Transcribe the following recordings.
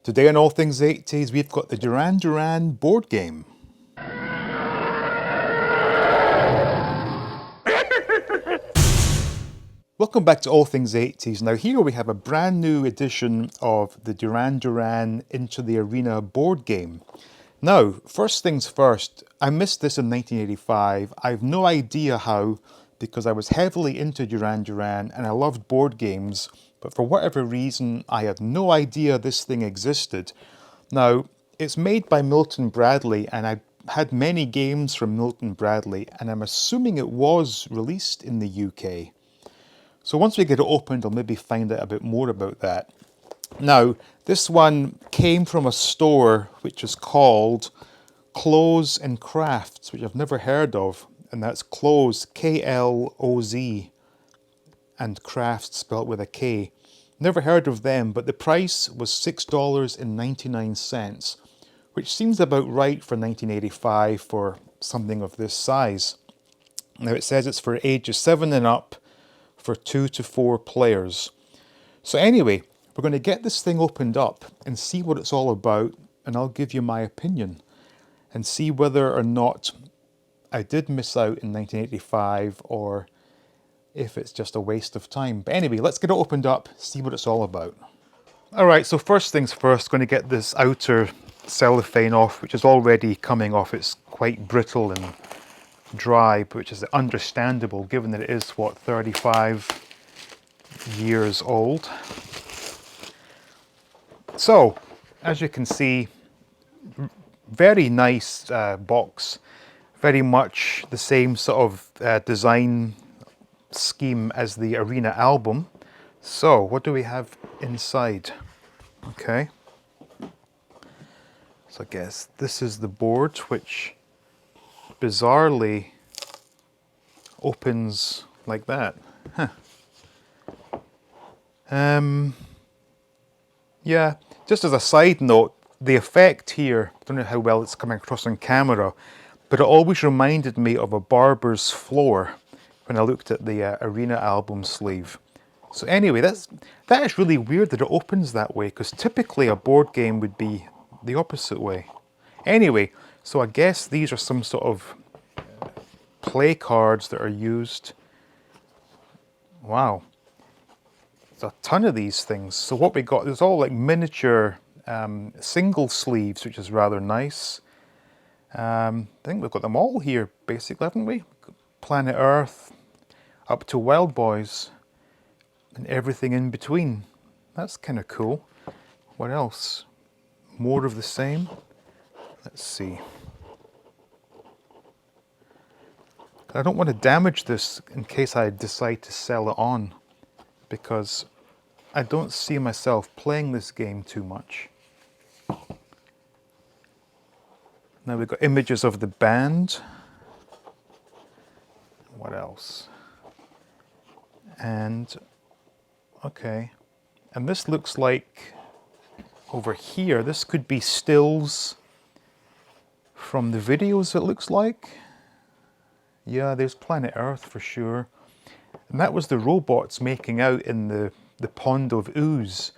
Today on All Things 80s, we've got the Duran Duran board game. Welcome back to All Things 80s. Now here we have a brand new edition of the Duran Duran Into the Arena board game. Now, first things first, I missed this in 1985. I have no idea how, because I was heavily into Duran Duran and I loved board games, but for whatever reason, I had no idea this thing existed. Now, it's made by Milton Bradley, and I had many games from Milton Bradley, and I'm assuming it was released in the UK. So once we get it opened, I'll maybe find out a bit more about that. Now, this one came from a store which is called Clothes and Crafts, which I've never heard of, and that's Clothes, K-L-O-Z, and Crafts spelled with a K. Never heard of them, but the price was $6.99, which seems about right for 1985 for something of this size. Now it says it's for ages 7 and up for 2 to 4 players. So anyway, we're going to get this thing opened up and see what it's all about, and I'll give you my opinion and see whether or not I did miss out in 1985 or if it's just a waste of time. But anyway, let's get it opened up, see what it's all about. Alright, so first things first, going to get this outer cellophane off, which is already coming off. It's quite brittle and dry, which is understandable given that it is, what, 35 years old. So, as you can see, very nice box, very much the same sort of design scheme as the Arena album. So, what do we have inside? Okay. So I guess this is the board, which bizarrely opens like that. Huh. Yeah, just as a side note, the effect here, I don't know how well it's coming across on camera, but it always reminded me of a barber's floor when I looked at the Arena album sleeve. So anyway, that is really weird that it opens that way, because typically a board game would be the opposite way. Anyway, so I guess these are some sort of play cards that are used. Wow. There's a ton of these things. So what we got, there's all like miniature single sleeves, which is rather nice. I think we've got them all here, basically, haven't we? Planet Earth, up to Wild Boys, and everything in between. That's kind of cool. What else? More of the same. Let's see. I don't want to damage this in case I decide to sell it on, because I don't see myself playing this game too much. Now we've got images of the band. What else? And, okay. And this looks like, over here, this could be stills from the videos, it looks like. Yeah, there's Planet Earth for sure. And that was the robots making out in the pond of ooze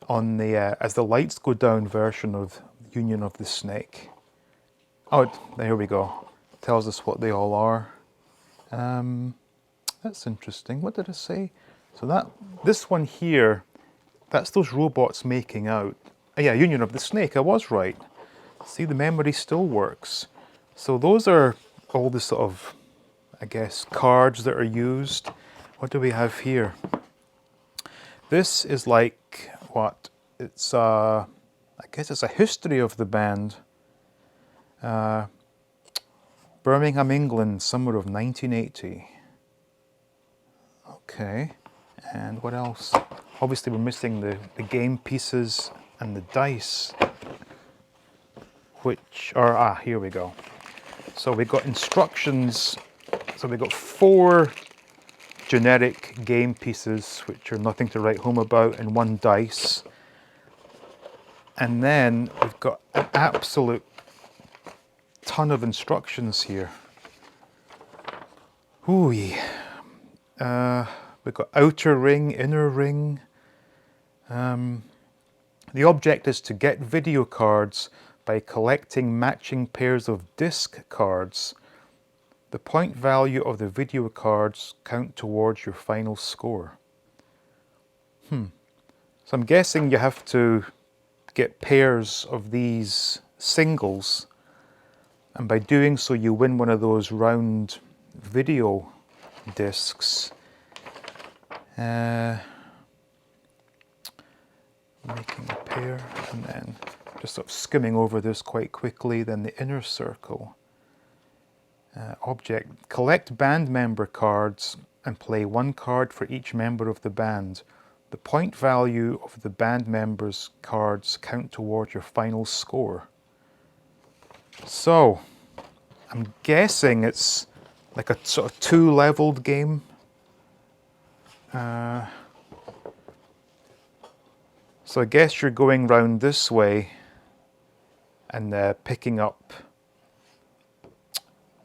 on the as the lights go down version of Union of the Snake. Oh, there we go. Tells us what they all are. That's interesting. What did I say? So this one here, that's those robots making out. Oh, yeah, Union of the Snake, I was right. See, the memory still works. So those are all the sort of, I guess, cards that are used. What do we have here? This is like, what? It's, I guess it's a history of the band. Birmingham, England, summer of 1980. Okay, and what else? Obviously we're missing the game pieces and the dice, which are, here we go. So we got instructions, so we got 4 generic game pieces, which are nothing to write home about, and 1 dice. And then we've got an absolute ton of instructions here. Ooh-wee. We've got outer ring, inner ring. The object is to get video cards by collecting matching pairs of disc cards. The point value of the video cards count towards your final score. So I'm guessing you have to get pairs of these singles, and by doing so you win one of those round video discs. Making a pair, and then just sort of skimming over this quite quickly. Then the inner circle. Object, collect band member cards and play one card for each member of the band. The point value of the band members' cards count towards your final score. So, I'm guessing it's like a sort of two-leveled game. So I guess you're going round this way and picking up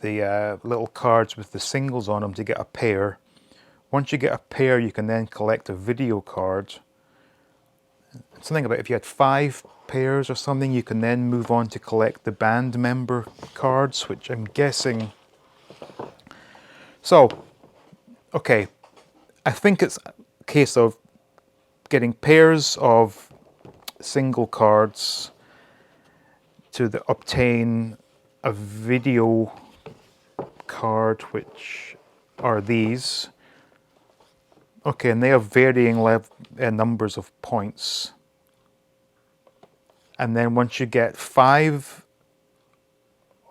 the little cards with the singles on them to get a pair. Once you get a pair, you can then collect a video card. Something about if you had 5 pairs or something, you can then move on to collect the band member cards, which I'm guessing. So, okay, I think it's a case of getting pairs of single cards to obtain a video card, which are these. Okay, and they have varying numbers of points. And then once you get 5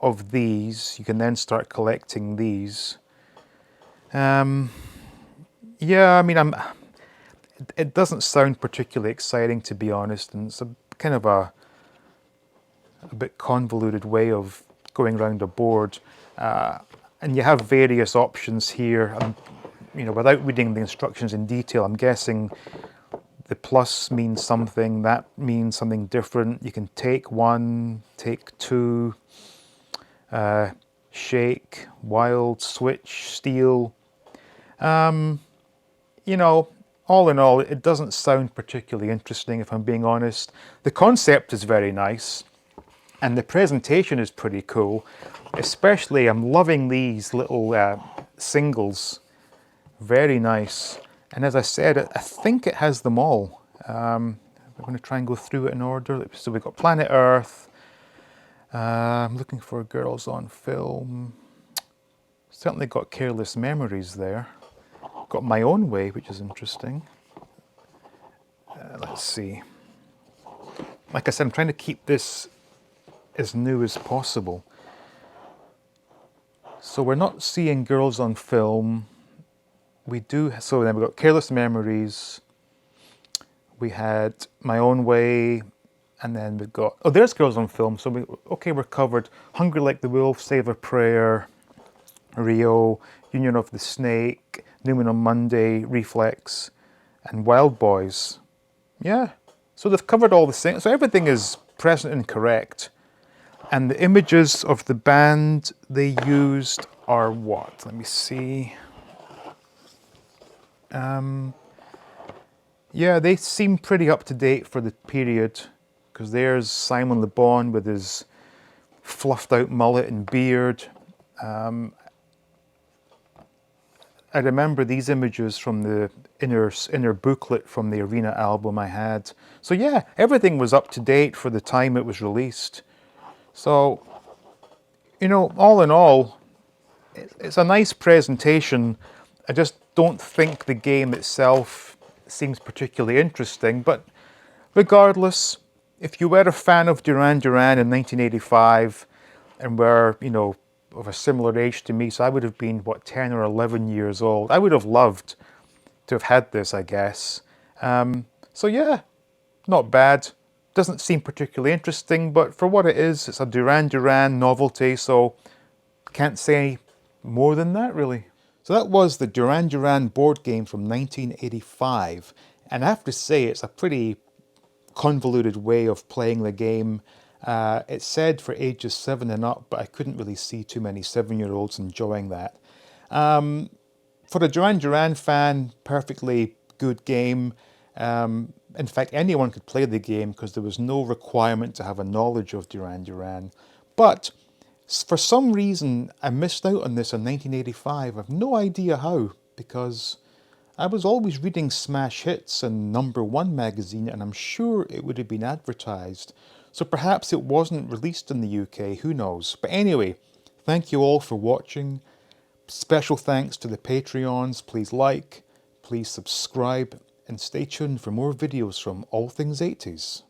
of these, you can then start collecting these. Yeah, I mean, it doesn't sound particularly exciting, to be honest, and it's a kind of a bit convoluted way of going around a board. And you have various options here. You know, without reading the instructions in detail, I'm guessing the plus means something, that means something different. You can take 1, take 2, shake, wild, switch, steal. You know, all in all, it doesn't sound particularly interesting, if I'm being honest. The concept is very nice, and the presentation is pretty cool. Especially, I'm loving these little singles. Very nice. And as I said, I think it has them all. We're going to try and go through it in order. So we've got Planet Earth. I'm looking for Girls on Film. Certainly got Careless Memories there. Got My Own Way, which is interesting. Let's see. Like I said, I'm trying to keep this as new as possible. So we're not seeing Girls on Film. We do, so then we've got Careless Memories. We had My Own Way. And then we've got, oh, there's Girls on Film. So we're covered. Hungry Like the Wolf, Save a Prayer, Rio, Union of the Snake, Newman on Monday, Reflex, and Wild Boys. Yeah, so they've covered all the things. So everything is present and correct. And the images of the band they used are what? Let me see. Yeah, they seem pretty up to date for the period, because there's Simon Le Bon with his fluffed out mullet and beard. I remember these images from the inner booklet from the Arena album I had. So yeah, everything was up to date for the time it was released. So, you know, all in all, it's a nice presentation. I just don't think the game itself seems particularly interesting. But regardless, if you were a fan of Duran Duran in 1985 and were, you know, of a similar age to me, so I would have been, what, 10 or 11 years old, I would have loved to have had this, I guess. So yeah, not bad. Doesn't seem particularly interesting, but for what it is, it's a Duran Duran novelty, so can't say more than that, really. So that was the Duran Duran board game from 1985, and I have to say it's a pretty convoluted way of playing the game. It said for ages 7 and up, but I couldn't really see too many 7-year-olds enjoying that. For a Duran Duran fan, perfectly good game. In fact, anyone could play the game because there was no requirement to have a knowledge of Duran Duran. But for some reason, I missed out on this in 1985. I've no idea how, because I was always reading Smash Hits and Number One magazine, and I'm sure it would have been advertised. So perhaps it wasn't released in the UK, who knows. But anyway, thank you all for watching. Special thanks to the Patreons. Please like, please subscribe, and stay tuned for more videos from All Things 80s.